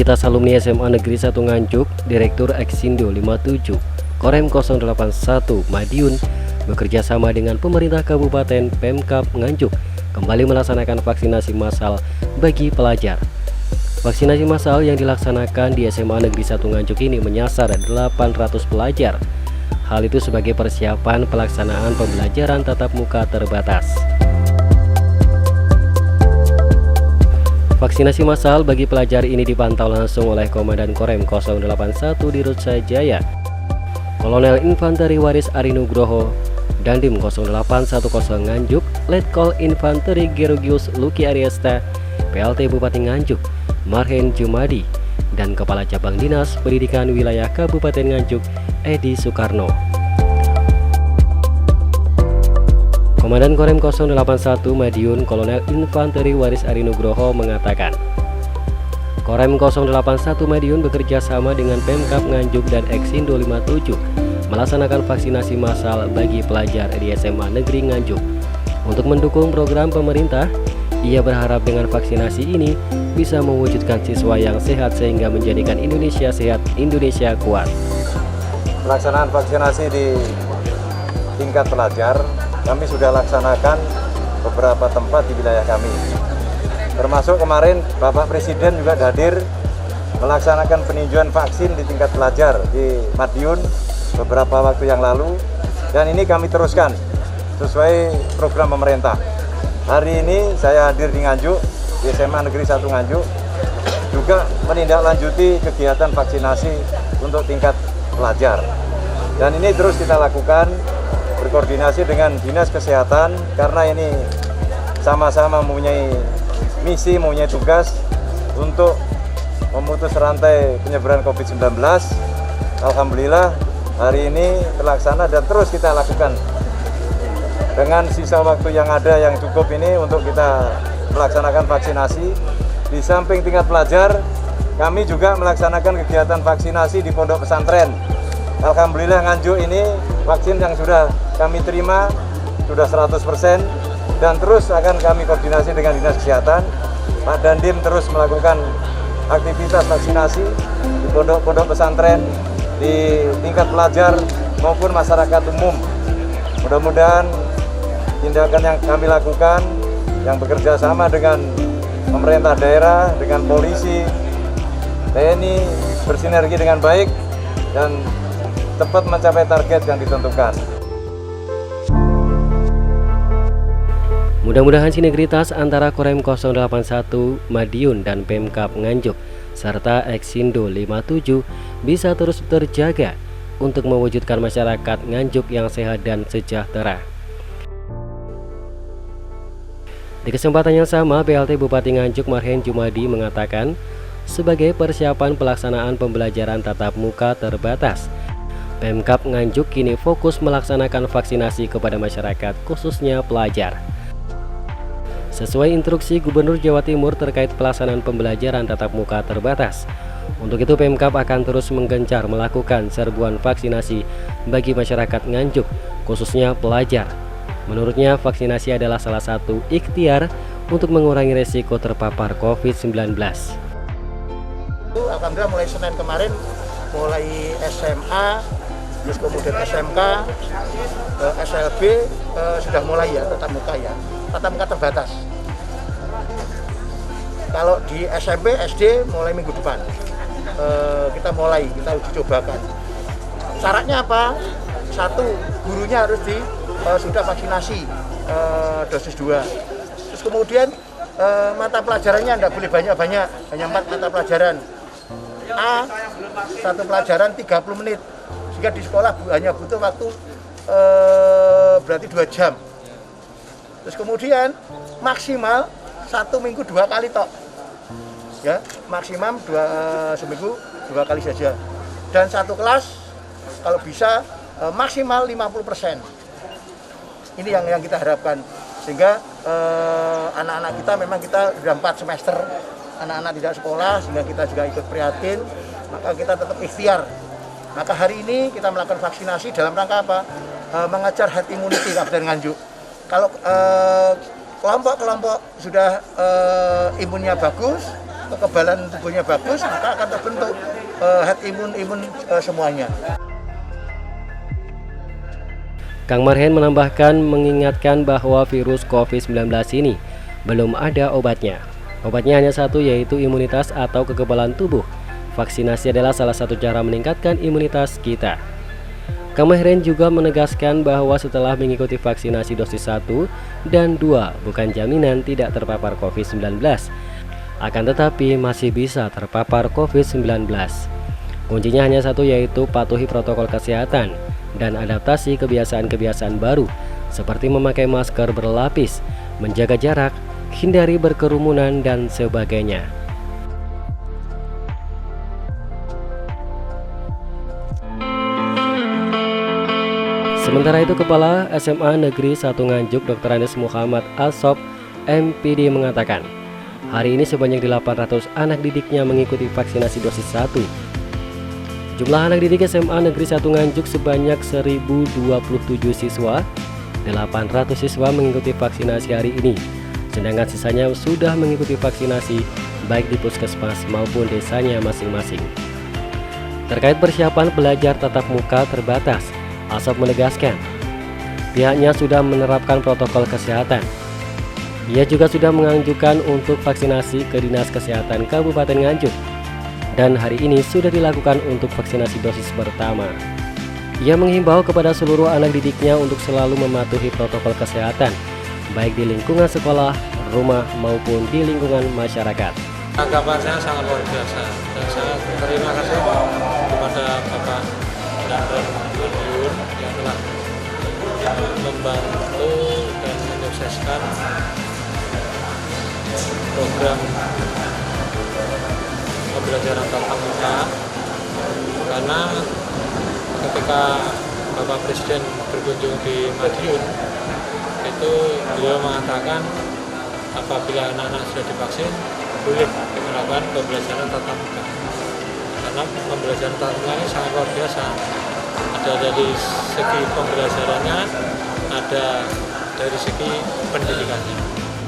Sivitas Alumni SMA Negeri 1 Nganjuk, Direktur Eksindo 57, Korem 081 Madiun, bekerja sama dengan pemerintah Kabupaten Pemkab Nganjuk, kembali melaksanakan vaksinasi massal bagi pelajar. Vaksinasi massal yang dilaksanakan di SMA Negeri 1 Nganjuk ini menyasar 800 pelajar. Hal itu sebagai persiapan pelaksanaan pembelajaran tatap muka terbatas. Vaksinasi massal bagi pelajar ini dipantau langsung oleh Komandan Korem 081 Dirut Sajaya, Kolonel Infanteri Waris Ari Nugroho, Dandim 0810 Nganjuk, Letkol Infanteri Georgius Luki Ariesta, PLT Bupati Nganjuk, Marhen Jumadi, dan Kepala Cabang Dinas Pendidikan Wilayah Kabupaten Nganjuk, Edi Soekarno. Komandan Korem 081 Madiun, Kolonel Infanteri Waris Ari Nugroho mengatakan, Korem 081 Madiun bekerja sama dengan Pemkab Nganjuk dan Eksindo 57 melaksanakan vaksinasi massal bagi pelajar di SMA Negeri Nganjuk. Untuk mendukung program pemerintah, ia berharap dengan vaksinasi ini bisa mewujudkan siswa yang sehat sehingga menjadikan Indonesia sehat, Indonesia kuat. Pelaksanaan vaksinasi di tingkat pelajar kami sudah laksanakan beberapa tempat di wilayah kami. Termasuk kemarin Bapak Presiden juga hadir melaksanakan peninjauan vaksin di tingkat pelajar di Madiun beberapa waktu yang lalu. Dan ini kami teruskan sesuai program pemerintah. Hari ini saya hadir di Nganjuk, di SMA Negeri 1 Nganjuk, juga menindaklanjuti kegiatan vaksinasi untuk tingkat pelajar. Dan ini terus kita lakukan berkoordinasi dengan Dinas Kesehatan karena ini sama-sama mempunyai misi, mempunyai tugas untuk memutus rantai penyebaran COVID-19. Alhamdulillah hari ini terlaksana dan terus kita lakukan dengan sisa waktu yang ada yang cukup ini untuk kita melaksanakan vaksinasi. Di samping tingkat pelajar, kami juga melaksanakan kegiatan vaksinasi di pondok pesantren. Alhamdulillah Nganjuk ini vaksin yang sudah kami terima sudah 100% dan terus akan kami koordinasi dengan Dinas Kesehatan. Pak Dandim terus melakukan aktivitas vaksinasi di pondok-pondok pesantren, di tingkat pelajar maupun masyarakat umum. Mudah-mudahan tindakan yang kami lakukan yang bekerja sama dengan pemerintah daerah, dengan polisi, TNI bersinergi dengan baik dan cepat mencapai target yang ditentukan. Mudah-mudahan sinergitas antara Korem 081 Madiun dan Pemkab Nganjuk serta Eksindo 57 bisa terus terjaga untuk mewujudkan masyarakat Nganjuk yang sehat dan sejahtera. Di kesempatan yang sama, PLT Bupati Nganjuk Marhen Jumadi mengatakan, sebagai persiapan pelaksanaan pembelajaran tatap muka terbatas, Pemkab Nganjuk kini fokus melaksanakan vaksinasi kepada masyarakat khususnya pelajar. Sesuai instruksi Gubernur Jawa Timur terkait pelaksanaan pembelajaran tatap muka terbatas, untuk itu Pemkab akan terus menggencar melakukan serbuan vaksinasi bagi masyarakat Nganjuk khususnya pelajar. Menurutnya vaksinasi adalah salah satu ikhtiar untuk mengurangi resiko terpapar COVID-19. Alhamdulillah mulai Senin kemarin, mulai SMA, terus kemudian SMK, SLB sudah mulai ya tatap muka ya, tatap muka terbatas. Kalau di SMP, SD mulai minggu depan kita uji cobakan. Syaratnya apa? Satu, gurunya harus sudah vaksinasi dosis 2. Terus kemudian mata pelajarannya tidak boleh banyak-banyak, hanya 4 mata pelajaran. A, satu pelajaran 30 menit. Jika di sekolah hanya butuh waktu berarti 2 jam. Terus kemudian maksimal 1 minggu 2 kali tok. Ya, maksimum seminggu 2 kali saja. Dan satu kelas kalau bisa maksimal 50%. Ini yang kita harapkan, sehingga anak-anak kita memang kita sudah 4 semester anak-anak tidak sekolah, sehingga kita juga ikut prihatin, maka kita tetap ikhtiar. Maka hari ini kita melakukan vaksinasi dalam rangka apa? Mengejar herd immunity Kabupaten Nganjuk. Kalau kelompok-kelompok sudah imunnya bagus, kekebalan tubuhnya bagus, maka akan terbentuk herd imun semuanya. Kang Marhen menambahkan mengingatkan bahwa virus COVID-19 ini belum ada obatnya. Obatnya hanya satu, yaitu imunitas atau kekebalan tubuh. Vaksinasi adalah salah satu cara meningkatkan imunitas kita. Kang Marhen juga menegaskan bahwa setelah mengikuti vaksinasi dosis 1 dan 2 bukan jaminan tidak terpapar COVID-19. Akan tetapi masih bisa terpapar COVID-19. Kuncinya hanya satu, yaitu patuhi protokol kesehatan dan adaptasi kebiasaan-kebiasaan baru seperti memakai masker berlapis, menjaga jarak, hindari berkerumunan dan sebagainya. Sementara itu, Kepala SMA Negeri 1 Nganjuk Dr. Andes Muhammad Alsob MPD mengatakan, hari ini sebanyak 800 anak didiknya mengikuti vaksinasi dosis 1. Jumlah anak didik SMA Negeri 1 Nganjuk sebanyak 1027 siswa, 800 siswa mengikuti vaksinasi hari ini, sedangkan sisanya sudah mengikuti vaksinasi baik di puskesmas maupun desanya masing-masing. Terkait persiapan belajar tatap muka terbatas, Alsob menegaskan pihaknya sudah menerapkan protokol kesehatan. Ia juga sudah mengajukan untuk vaksinasi ke Dinas Kesehatan Kabupaten Nganjuk, dan hari ini sudah dilakukan untuk vaksinasi dosis pertama. Ia menghimbau kepada seluruh anak didiknya untuk selalu mematuhi protokol kesehatan, baik di lingkungan sekolah, rumah, maupun di lingkungan masyarakat. Tanggapan saya sangat luar biasa, dan saya berterima kasih kepada Bapak Danren Madiun yang telah membantu dan menyukseskan program pembelajaran tatap muka, karena ketika Bapak Presiden berkunjung di Madiun itu beliau mengatakan apabila anak-anak sudah divaksin boleh melakukan pembelajaran tatap muka, karena pembelajaran tatap muka ini sangat luar biasa. Ada dari segi pembelajarannya, ada dari segi pendidikannya.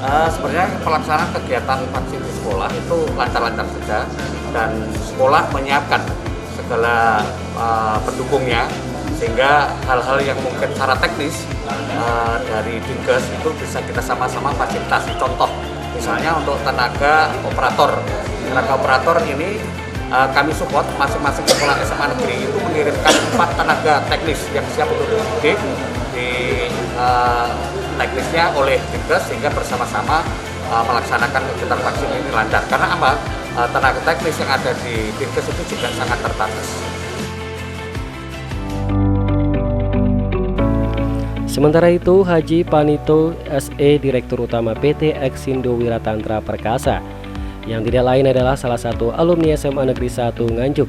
Sebenarnya pelaksanaan kegiatan vaksin di sekolah itu lancar-lancar saja, dan sekolah menyiapkan segala pendukungnya, sehingga hal-hal yang mungkin secara teknis dari Dinkes itu bisa kita sama-sama fasilitasi. Contoh misalnya untuk tenaga operator ini kami support masing-masing sekolah SMA negeri itu mengirimkan 4 tenaga teknis yang siap untuk dididik di teknisnya oleh Dinkes, sehingga bersama-sama melaksanakan kegiatan vaksin ini lancar. Karena apa? Tenaga teknis yang ada di Dinkes itu juga sangat terbatas. Sementara itu, Haji Panito SE, Direktur Utama PT Exindo Wiratantra Perkasa, yang tidak lain adalah salah satu alumni SMA Negeri 1 Nganjuk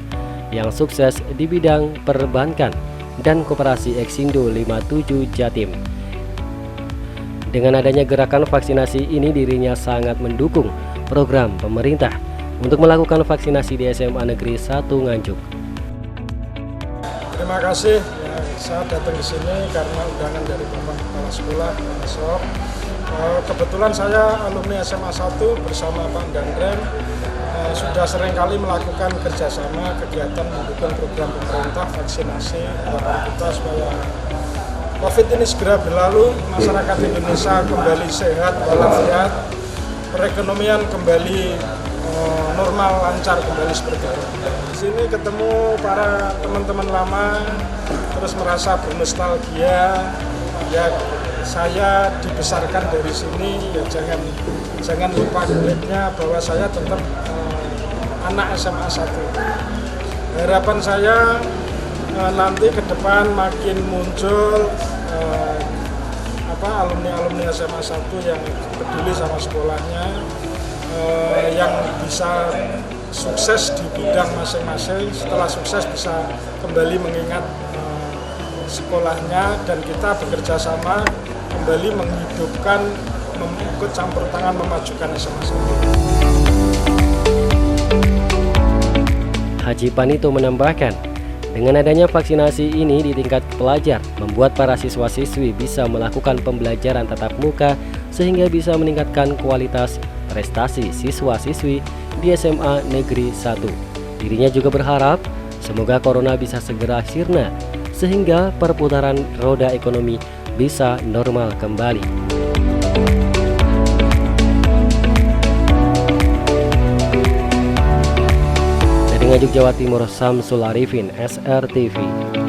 yang sukses di bidang perbankan dan koperasi Exindo 57 Jatim. Dengan adanya gerakan vaksinasi ini, dirinya sangat mendukung program pemerintah untuk melakukan vaksinasi di SMA Negeri 1 Nganjuk. Terima kasih, saya datang ke sini karena undangan dari Bapak Kepala Sekolah, Alsob. Kebetulan saya alumni SMA 1 bersama Pak Danren sudah sering kali melakukan kerjasama kegiatan mendukung program pemerintah vaksinasi harapan kita supaya COVID ini segera berlalu, masyarakat Indonesia kembali sehat walafiat, perekonomian kembali normal, lancar kembali seperti itu. Di sini ketemu para teman-teman lama, terus merasa bernostalgia. Ya, saya dibesarkan dari sini, ya jangan lupa kulitnya bahwa saya tetap anak SMA 1. Harapan saya nanti ke depan makin muncul alumni SMA 1 yang peduli sama sekolahnya, yang bisa sukses di bidang masing-masing. Setelah sukses bisa kembali mengingat sekolahnya, dan kita bekerja sama kembali menghidupkan, ikut campur tangan memajukan SMA 1. Haji Panito menambahkan, dengan adanya vaksinasi ini di tingkat pelajar, membuat para siswa-siswi bisa melakukan pembelajaran tatap muka sehingga bisa meningkatkan kualitas prestasi siswa-siswi di SMA Negeri 1. Dirinya juga berharap semoga corona bisa segera sirna sehingga perputaran roda ekonomi bisa normal kembali. Dari Nganjuk, Jawa Timur, Samsul Arifin, SRTV.